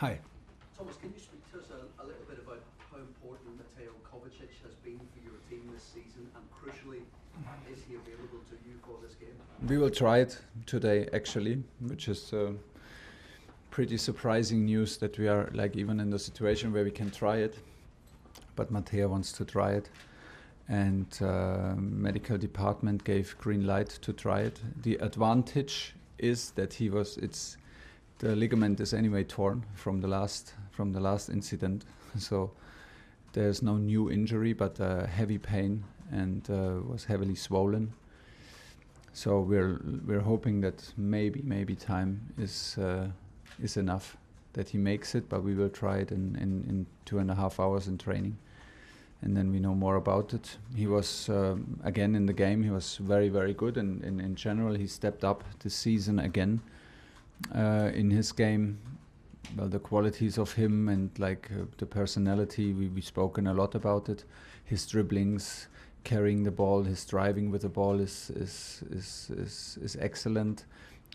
Hi. Thomas, can you speak to us a little bit about how important Matteo Kovacic has been for your team this season, and crucially, is he available to you for this game? We will try it today, actually, which is pretty surprising news that we are even in the situation where we can try it. But Matteo wants to try it, and medical department gave green light to try it. The advantage is that the ligament is anyway torn from the last incident, so there's no new injury, but heavy pain, and was heavily swollen. So we're hoping that maybe time is enough that he makes it, but we will try it in 2.5 hours in training, and then we know more about it. He was again in the game. He was very, very good, and in general he stepped up this season again in his game. Well, the qualities of him and the personality, we've spoken a lot about it. His dribblings, carrying the ball, his driving with the ball is excellent.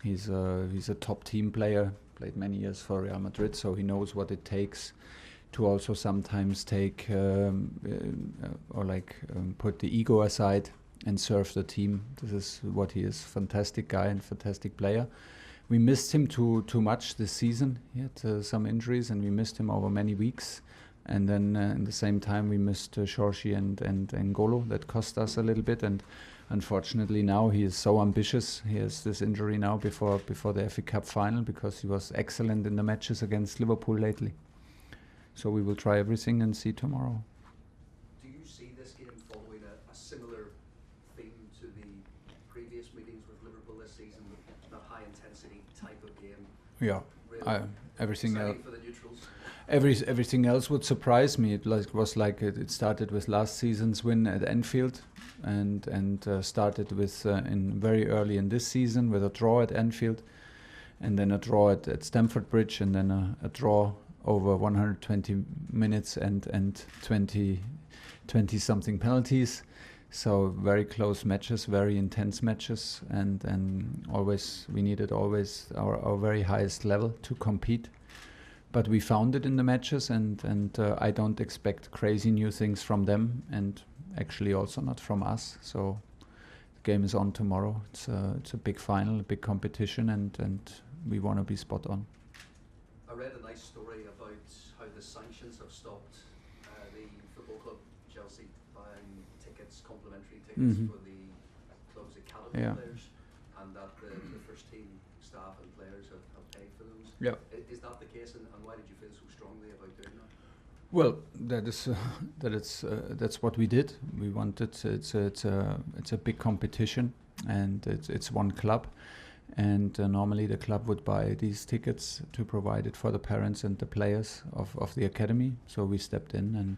He's a top team player. Played many years for Real Madrid, so he knows what it takes to also sometimes take put the ego aside and serve the team. This is what he is. Fantastic guy and fantastic player. We missed him too much this season. He had some injuries, and we missed him over many weeks. And then in the same time, we missed Shorshi and N'Golo. That cost us a little bit. And unfortunately, now he is so ambitious. He has this injury now before the FA Cup final, because he was excellent in the matches against Liverpool lately. So we will try everything and see tomorrow. Do you see this game following a similar theme to the previous meetings with Liverpool this season, that high intensity type of game? Yeah, really everything else. For the neutrals. Everything else would surprise me. It started with last season's win at Anfield, and started with in very early in this season with a draw at Anfield, and then a draw at Stamford Bridge, and then a draw over 120 minutes and 20 something penalties. So very close matches, very intense matches, and always we needed our very highest level to compete. But we found it in the matches, and I don't expect crazy new things from them, and actually also not from us. So the game is on tomorrow. It's a big final, a big competition, and we want to be spot on. I read a nice story about how the sanctions have stopped the football club Chelsea buying complimentary tickets for the club's academy players, and that the first team staff and players have paid for those. Yeah. Is that the case, and why did you feel so strongly about doing that? Well, that's what we did. We wanted it's a big competition, and it's one club, and normally the club would buy these tickets to provide it for the parents and the players of the academy. So we stepped in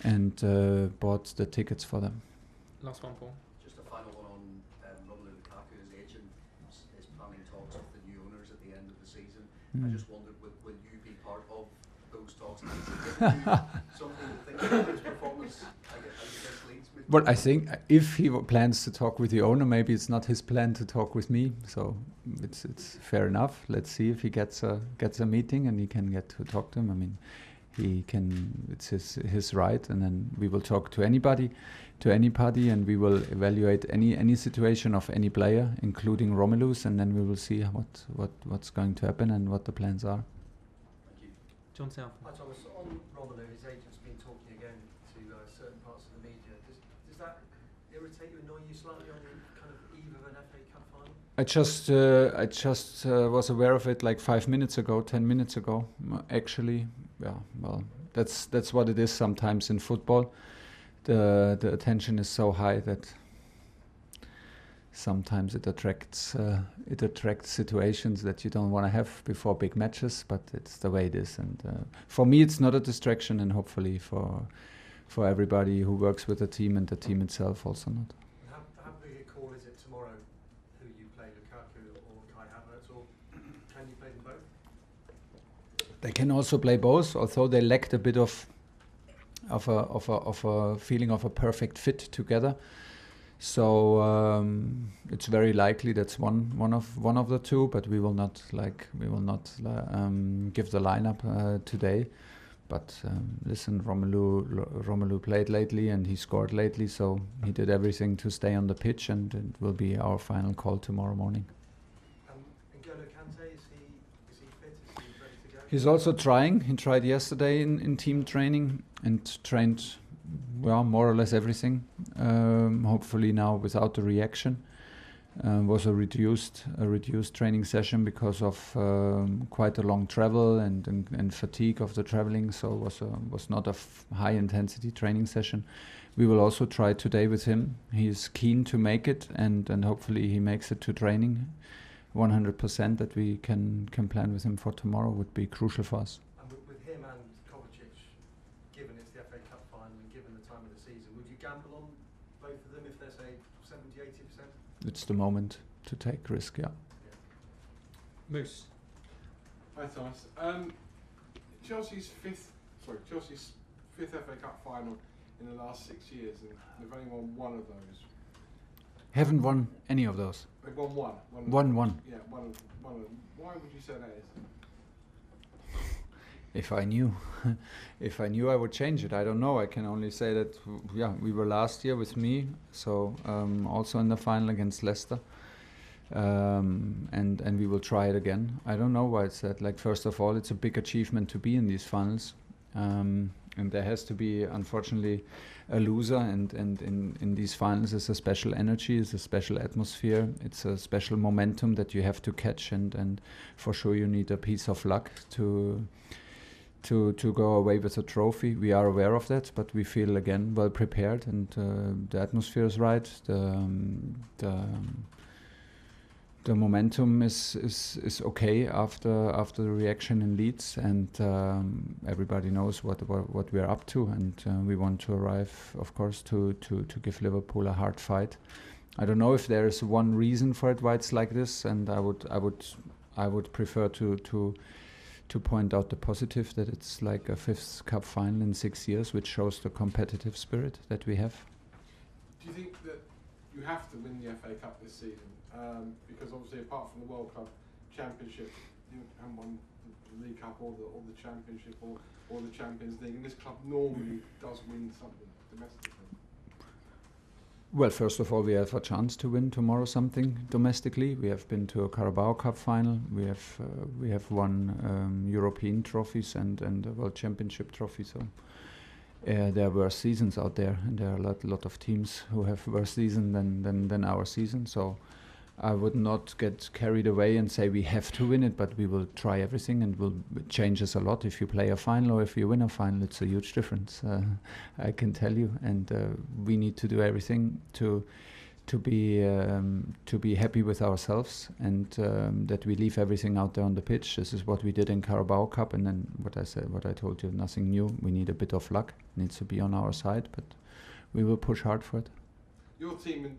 and bought the tickets for them. Last one, Paul. Just a final one on Romelu Lukaku's agent is planning talks with the new owners at the end of the season. I just wondered, will you be part of those talks? Something to think about his performance against Leeds? Well, I think if he plans to talk with the owner, maybe it's not his plan to talk with me. So it's fair enough. Let's see if he gets a meeting and he can get to talk to him. I mean, he can. It's his right, and then we will talk to anybody, and we will evaluate any situation of any player, including Romelu's, and then we will see what's going to happen and what the plans are. Thank you. John South. Hi Thomas, on Romelu, his agent's been talking again to certain parts of the media. Does that irritate you, annoy you slightly on the kind of eve of an FA Cup final? I just was aware of it 5 minutes ago, 10 minutes ago, actually. Yeah, well, that's what it is sometimes in football. The attention is so high that sometimes it attracts situations that you don't want to have before big matches. But it's the way it is, and for me, it's not a distraction, and hopefully for everybody who works with the team and the team itself also not. How big a call is it tomorrow who you play, Lukaku or Kai Havertz, or can you play them both? They can also play both, although they lacked a bit of a feeling of a perfect fit together. So it's very likely that's one of the two, but we will not give the lineup today. But listen, Romelu played lately and he scored lately, so he did everything to stay on the pitch, and it will be our final call tomorrow morning. And N'Golo Kante, is he fit? Is he ready to go? He's also trying. He tried yesterday in team training and trained, well, more or less everything. Hopefully now without the reaction. Was a reduced training session because of quite a long travel and fatigue of the traveling. So it was not a high intensity training session. We will also try today with him. He's keen to make it, and hopefully he makes it to training. 100% that we can plan with him for tomorrow would be crucial for us. And with him and Kovacic, given it's the FA Cup final and given the time of the season, would you gamble on both of them if they're, say, 70-80%? It's the moment to take risk, yeah. Moose. Hi Thomas. Chelsea's fifth FA Cup final in the last 6 years, and they've only won one of those. Haven't won any of those. They've won one. One. Yeah, one of them. Why would you say that is? If I knew, I would change it. I don't know. I can only say that, yeah, we were last year with me, so also in the final against Leicester, and we will try it again. I don't know why it's that. Like, first of all, it's a big achievement to be in these finals, and there has to be, unfortunately, a loser. And in these finals, is a special energy, is a special atmosphere, it's a special momentum that you have to catch, and for sure you need a piece of luck to go away with a trophy. We are aware of that, but we feel again well prepared, and the atmosphere is right. The momentum is okay after the reaction in Leeds, and everybody knows what we are up to, and we want to arrive, of course, to give Liverpool a hard fight. I don't know if there is one reason for it why it's like this, and I would prefer to point out the positive, that it's like a 5th cup final in 6 years, which shows the competitive spirit that we have. Do you think that you have to win the FA Cup this season? Because obviously, apart from the World Club Championship, you haven't won the League Cup or the Championship or the Champions League, and this club normally does win something domestically. Well, first of all, we have a chance to win tomorrow something domestically. We have been to a Carabao Cup final. We have won European trophies and a World Championship trophy. So there were seasons out there, and there are a lot of teams who have worse season than our season. So I would not get carried away and say we have to win it, but we will try everything, and it changes a lot if you play a final or if you win a final. It's a huge difference, I can tell you, and we need to do everything to be happy with ourselves, and that we leave everything out there on the pitch. This is what we did in Carabao Cup, and then what I told you, nothing new. We need a bit of luck. It needs to be on our side, but we will push hard for it. Your team and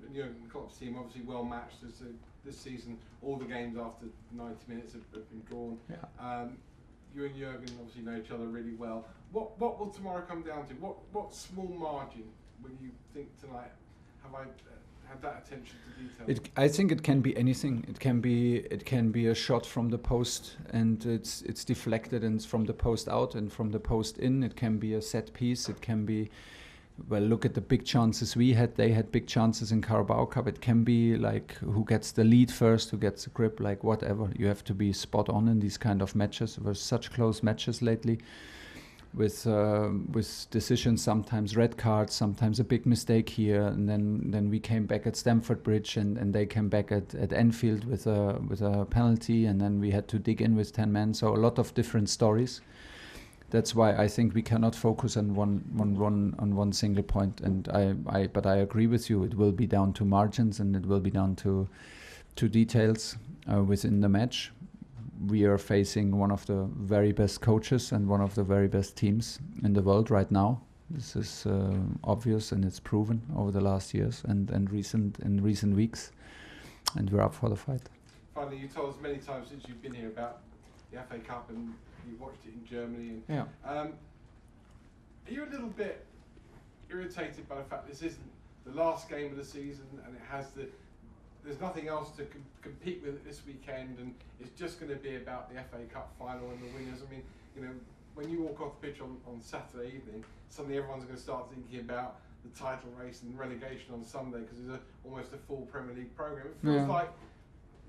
Klopp's team obviously well matched this season. All the games after 90 minutes have been drawn. Yeah. You and Jurgen obviously know each other really well. What will tomorrow come down to? What small margin will you think tonight? Have I had that attention to detail? I think it can be anything. It can be a shot from the post, and it's deflected, and it's from the post out and from the post in. It can be a set piece. It can be, well, look at the big chances we had. They had big chances in Carabao Cup. It can be like who gets the lead first, who gets the grip, like whatever. You have to be spot on in these kind of matches. There were such close matches lately, with decisions, sometimes red cards, sometimes a big mistake here, and then we came back at Stamford Bridge, and they came back at Anfield with a penalty, and then we had to dig in with 10 men. So a lot of different stories. That's why I think we cannot focus on one single point. And but I agree with you. It will be down to margins, and it will be down to details within the match. We are facing one of the very best coaches and one of the very best teams in the world right now. This is obvious, and it's proven over the last years and recent weeks. And we're up for the fight. Finally, you told us many times since you've been here about the FA Cup, and you watched it in Germany. And, yeah. Are you a little bit irritated by the fact this isn't the last game of the season, and it has there's nothing else to compete with this weekend, and it's just going to be about the FA Cup final and the winners. I mean, you know, when you walk off the pitch on Saturday evening, suddenly everyone's going to start thinking about the title race and relegation on Sunday, because there's almost a full Premier League programme. It feels like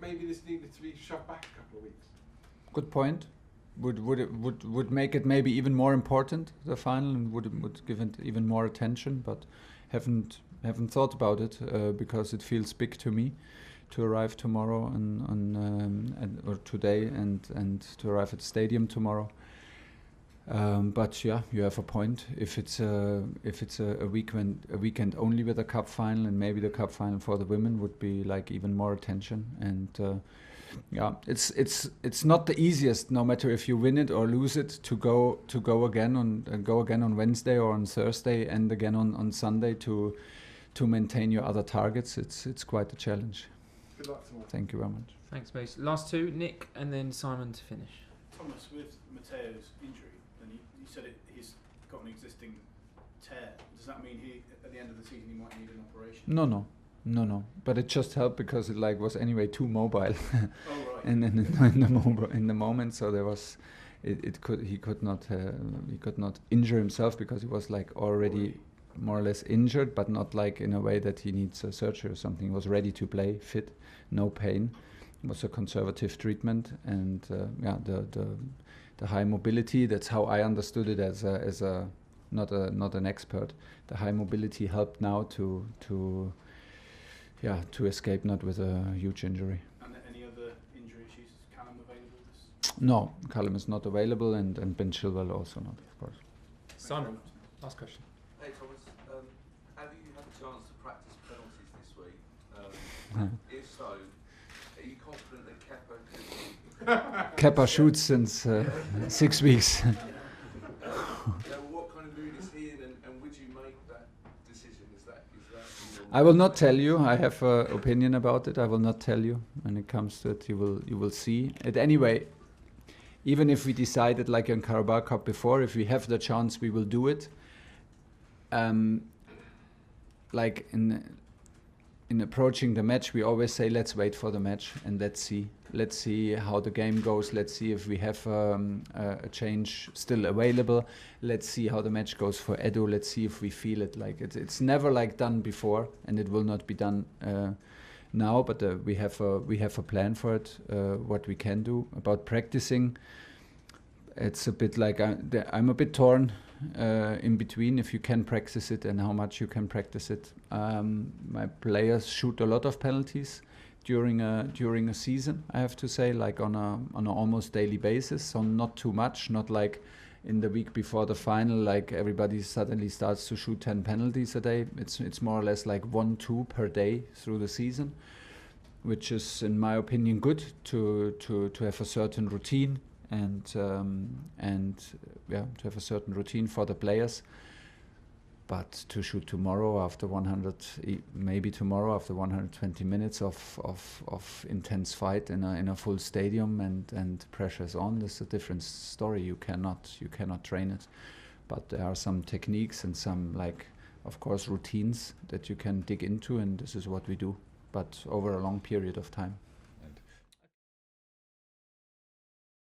maybe this needed to be shoved back a couple of weeks. Good point. Would make it maybe even more important, the final, and would give it even more attention, but haven't thought about it because it feels big to me to arrive tomorrow or today and to arrive at the stadium tomorrow. But yeah, you have a point. If it's a weekend only with a cup final, and maybe the cup final for the women would be like even more attention. And yeah, it's not the easiest, no matter if you win it or lose it, to go again on Wednesday or on Thursday and again on Sunday to maintain your other targets. It's quite a challenge. Good luck tomorrow. Thank you very much. Thanks, Mace. Last two, Nick and then Simon to finish. Thomas, with Matteo's injury, and you said he's got an existing tear. Does that mean at the end of the season he might need an operation? No. But it just helped because it was anyway too mobile. Oh right. And in the moment, so there was, he could not injure himself because he was already more or less injured, but not in a way that he needs a surgery or something. He was ready to play, fit, no pain. It was a conservative treatment, and the high mobility. That's how I understood it as a not an expert. The high mobility helped now to escape not with a huge injury. And any other injury issues? Is Callum available? No, Callum is not available, and Ben Chilwell also not, of course. Simon, last question. Hey Thomas, have you had a chance to practice penalties this week? If so, are you confident that Kepa could... Kepa shoots since 6 weeks. What kind of mood is he in, and would you make that decision? Is that I will not tell you. I have an opinion about it. I will not tell you. When it comes to it, you will see it anyway. Even if we decided, like in Carabao Cup before, if we have the chance, we will do it. Like in approaching the match, we always say, let's wait for the match and let's see how the game goes. Let's see if we have a change still available. Let's see how the match goes for Edo. Let's see if we feel it. Like it's never done before, and it will not be done now. But we have a plan for it. What we can do about practicing. It's a bit like I'm a bit torn in between if you can practice it and how much you can practice it. My players shoot a lot of penalties during a season, I have to say, on an almost daily basis. So not too much, not like in the week before the final, like everybody suddenly starts to shoot 10 penalties a day. It's more or less like 1-2 per day through the season, which is, in my opinion, good to have a certain routine. And to have a certain routine for the players, but to shoot tomorrow after 120 minutes of intense fight in a full stadium and pressure's on, this is a different story. You cannot train it, but there are some techniques and some of course routines that you can dig into, and this is what we do, but over a long period of time.